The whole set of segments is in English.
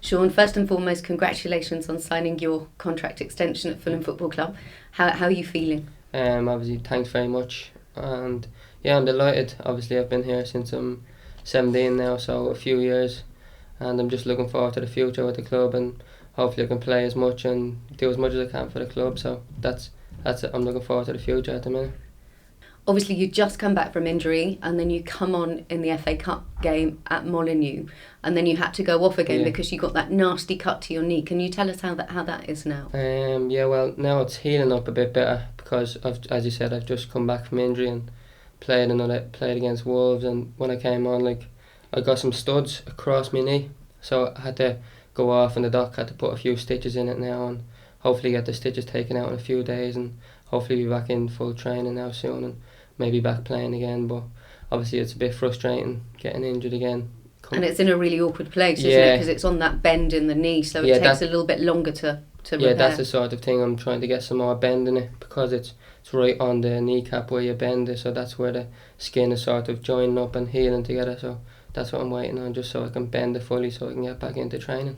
Sean, first and foremost, congratulations on signing your contract extension at Fulham Football Club. How are you feeling? Obviously, thanks very much. And yeah, I'm delighted. Obviously, I've been here since I'm 17 now, so a few years. And I'm just looking forward to the future with the club, and hopefully I can play as much and do as much as I can for the club. So that's it. I'm looking forward to the future at the minute. Obviously, you just come back from injury, and then you come on in the FA Cup game at Molineux, and then you had to go off again because you got that nasty cut to your knee. Can you tell us how that is now? Yeah, well, now it's healing up a bit better because, as you said, I've just come back from injury and played against Wolves, and when I came on, I got some studs across my knee, so I had to go off, and the doc had to put a few stitches in it now, and hopefully get the stitches taken out in a few days, and hopefully be back in full training now soon, and maybe back playing again. But obviously it's a bit frustrating getting injured again. And it's in a really awkward place, isn't it? Because it's on that bend in the knee, so it takes a little bit longer to repair. Yeah, that's the sort of thing. I'm trying to get some more bend in it because it's right on the kneecap where you bend it, so that's where the skin is sort of joining up and healing together. So that's what I'm waiting on, just so I can bend it fully so I can get back into training.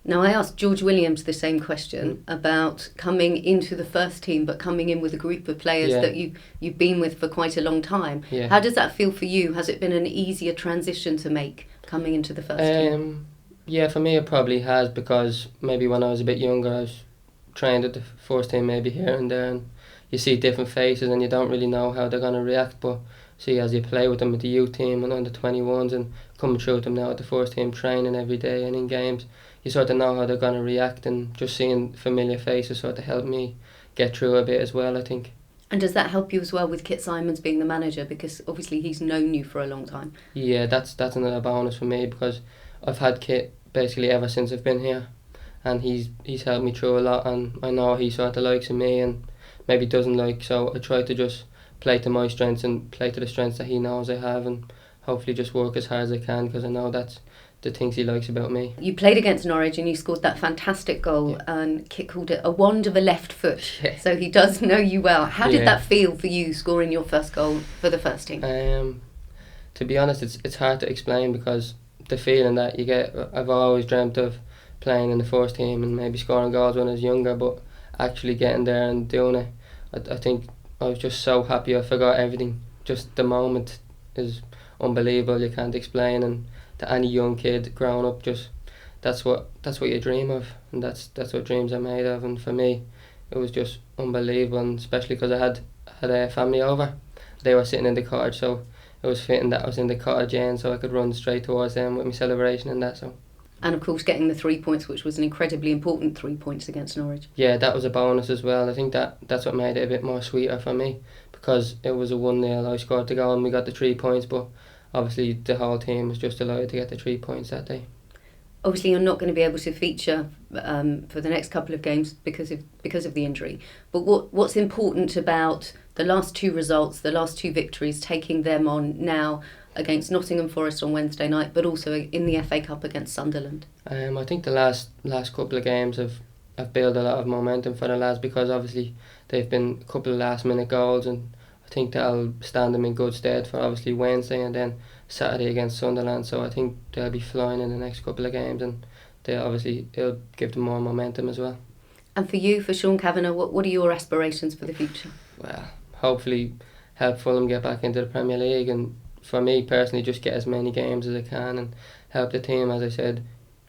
Now, I asked George Williams the same question about coming into the first team, but coming in with a group of players that you've been with for quite a long time. Yeah. How does that feel for you? Has it been an easier transition to make coming into the first team? Yeah, for me it probably has, because maybe when I was a bit younger I was trained at the first team maybe here and there, and you see different faces and you don't really know how they're going to react, but see, as you play with them at the youth team and under 21s and coming through with them now at the first team training every day and in games, you sort of know how they're going to react, and just seeing familiar faces sort of helped me get through a bit as well, I think. And does that help you as well with Kit Symons being the manager, because obviously he's known you for a long time? Yeah, that's another bonus for me, because I've had Kit basically ever since I've been here, and he's helped me through a lot, and I know he sort of likes me and maybe doesn't like, so I try to just play to my strengths and play to the strengths that he knows I have, and hopefully just work as hard as I can, because I know that's the things he likes about me. You played against Norwich and you scored that fantastic goal, and Kit called it a wand of a left foot. So he does know you well. How did that feel for you, scoring your first goal for the first team? To be honest, it's hard to explain, because the feeling that you get, I've always dreamt of playing in the first team and maybe scoring goals when I was younger, but actually getting there and doing it, I think I was just so happy. I forgot everything. Just the moment is unbelievable. You can't explain, and to any young kid growing up, just that's what you dream of, and that's what dreams are made of. And for me, it was just unbelievable, and especially because I had a family over. They were sitting in the cottage, so it was fitting that I was in the cottage end, so I could run straight towards them with my celebration and that. So. And of course getting the 3 points, which was an incredibly important 3 points against Norwich. Yeah, that was a bonus as well. I think that's what made it a bit more sweeter for me, because it was a 1-0, I scored the goal and we got the 3 points, but obviously the whole team was just delighted to get the 3 points that day. Obviously you're not going to be able to feature for the next couple of games because of the injury, but what's important about the last 2 results, the last 2 victories, taking them on now against Nottingham Forest on Wednesday night, but also in the FA Cup against Sunderland? I think the last couple of games have built a lot of momentum for the lads, because obviously they've been a couple of last minute goals, and I think that'll stand them in good stead for obviously Wednesday and then Saturday against Sunderland. So I think they'll be flying in the next couple of games, and it'll give them more momentum as well. And for you, for Sean Kavanagh, what are your aspirations for the future? Well, hopefully help Fulham get back into the Premier League, and for me personally, just get as many games as I can and help the team, as I said,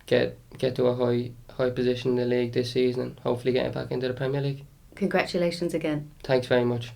get to a high position in the league this season, and hopefully get back into the Premier League. Congratulations again. Thanks very much.